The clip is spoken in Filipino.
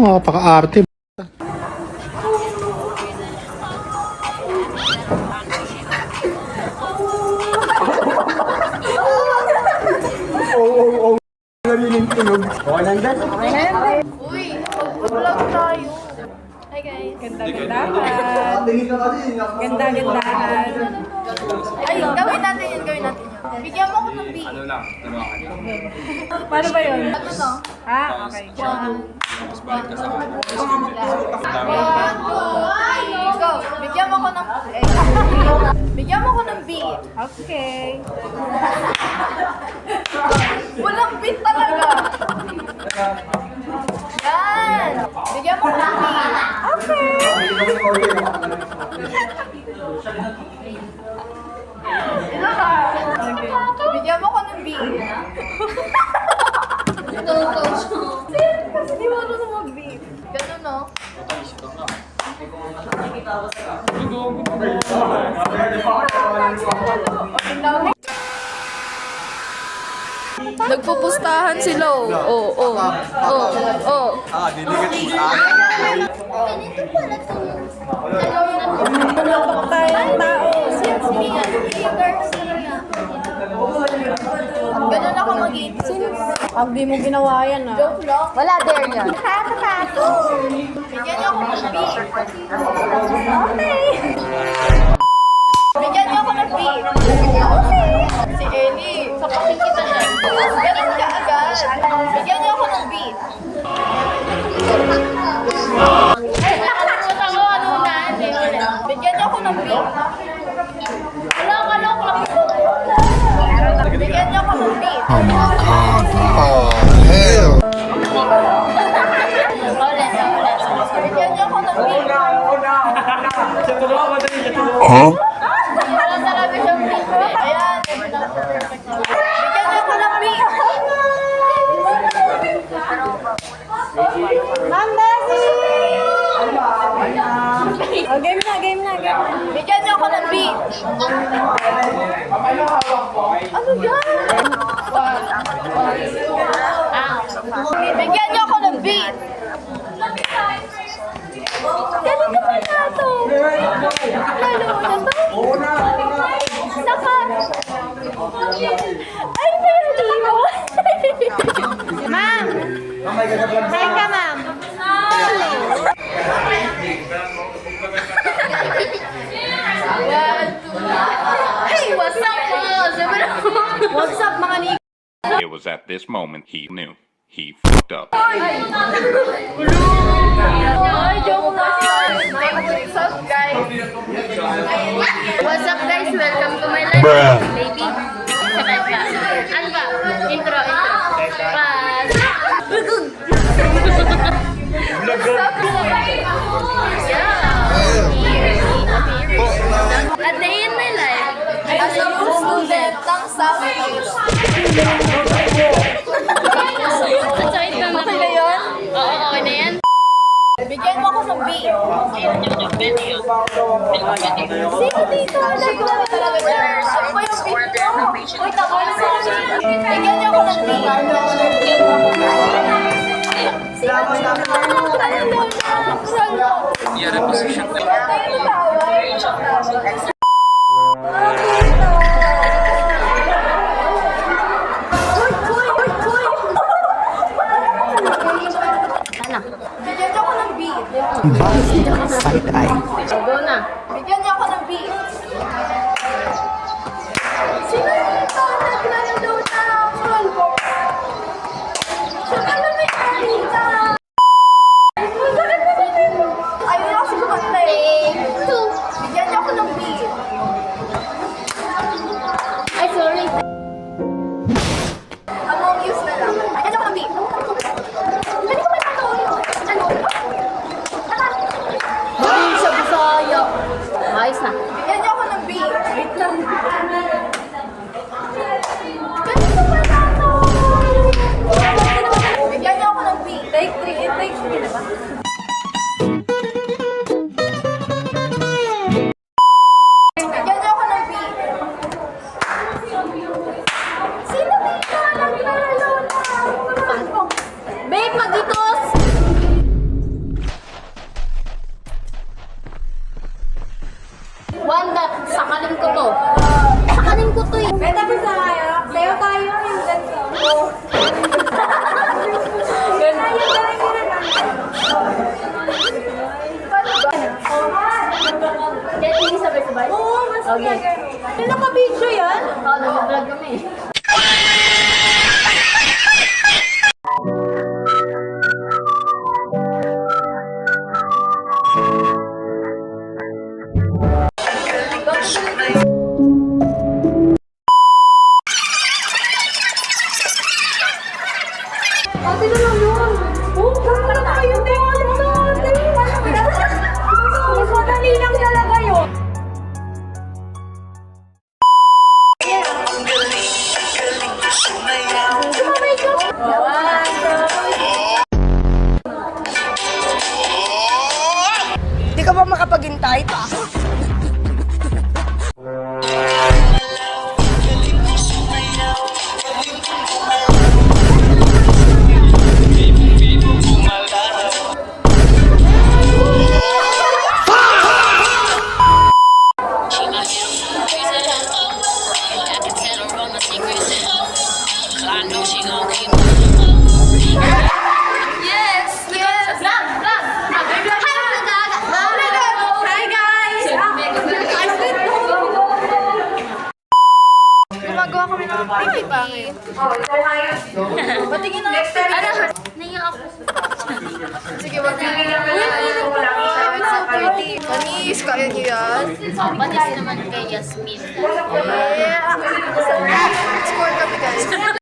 Napaka-arte. Narinig tunog. Okay lang dyan. Uy, mag-vlog tayo. Hi guys. Ganda-gandahan. Tingin ka kasi. Ganda-gandahan. Ay, gawin natin yun. Bigyan mo ko ng beat. Ano lang, turuan ka. Paano ba yun? Ano no? Ah, okay. Tapos balik ka sa akin. 1, 2, 3, go. Bigyan mo ko ng... Bigyan mo ko ng beat. Okay. Walang beat talaga. Yan. Bigyan mo ko ng beat. Okay. Bigyan mo ko ng beat. Kasi di mo ano na mag-beat. Ganun no? Nagpupustahan sila oh. Diligat mo sa Tumapak tayo ng tao. Ganun ako mag-isip. Pag di mo ginawa yan ah. Joke lang. Wala dare yan. Hato. Bigyan niyo ako ng beat. Okay. Bigyan niyo ako ng beat. Okay. Si Ellie, sapakin kita na. Ganun ka agad. Bigyan niyo ako ng beat. Ay, nakalimutan mo ano na. Bigyan niyo ako ng beat. Wala. Bigyan niyo ako ng beat. Oh my God. Oh, hell. Ulit. Bigyan niyo ako ng beat. Huh? Wala talaga siyang beat. Ayan. Perfect. Bigyan niyo ako ng beat. Ma'am Bessie! Oh, game na. Bigyan niyo ako ng beat. Ano yan? Bigyan niyo ako ng beat. Galing naman na ito. Lalo mo na ito. Saka. Ay, pwede mo. Ma'am. Hi ka, ma'am. Hey, what's up, mga? What's up mga ni... It was at this moment he knew. He fucked up. Ay, joke lang. What's up, guys? What's up, guys? Welcome to my life. Bruh. Baby. Sabay pa. Ano ba? Intro. Pas. Yeah. A day in my life. As a student ng Southeast. Okay na yun? Oo, okay na yan. Bigyan mo ako ng beat. Sino dito? Nagawa talaga siya. Ano ba yung beat mo? Uy, tama na sa akin. Bigyan niyo ako ng beat. Sino dito? Bigyan niyo ako ng beat. Side-eye. Go na. Bigyan niyo ako ng beat. Sino dito? Naglalaro na ako. Siya ka na may kahita. Ayaw na kasi kumanta eh. Bigyan niyo ako ng beat. Ay, sorry. Among Us na lang. Bigyan niyo ako ng beat. Pwede ko ba ito? Ano? Hindi siya Bisaya. Ayos na. Bigyan niyo ako ng beat. Wait lang. Pwede ko ba ito? Bigyan niyo ako ng beat. Take 3. It takes 3 na ba? Bigyan niyo ako ng beat. Sino dito? Naglalaro na ako. Babe, magitos! Okay. Naka-video yan? Oo, nag-vlog kami. Ate na lang yun. Oh, gano'n na kayo, te. Ano na, ate? Mas madali lang talaga yun. Sumabay ka. Di ka ba makapaghintay? Yes! Yes! Vlog! Vlog! Hi guys! Gumagawa kami ng PPT. Patingin na. Ano? Naiyak ako. Sige, wag na. It's so pretty. Panis, kaya niyo yan? Panis naman kay Yasmin. Yeah! Score kami guys.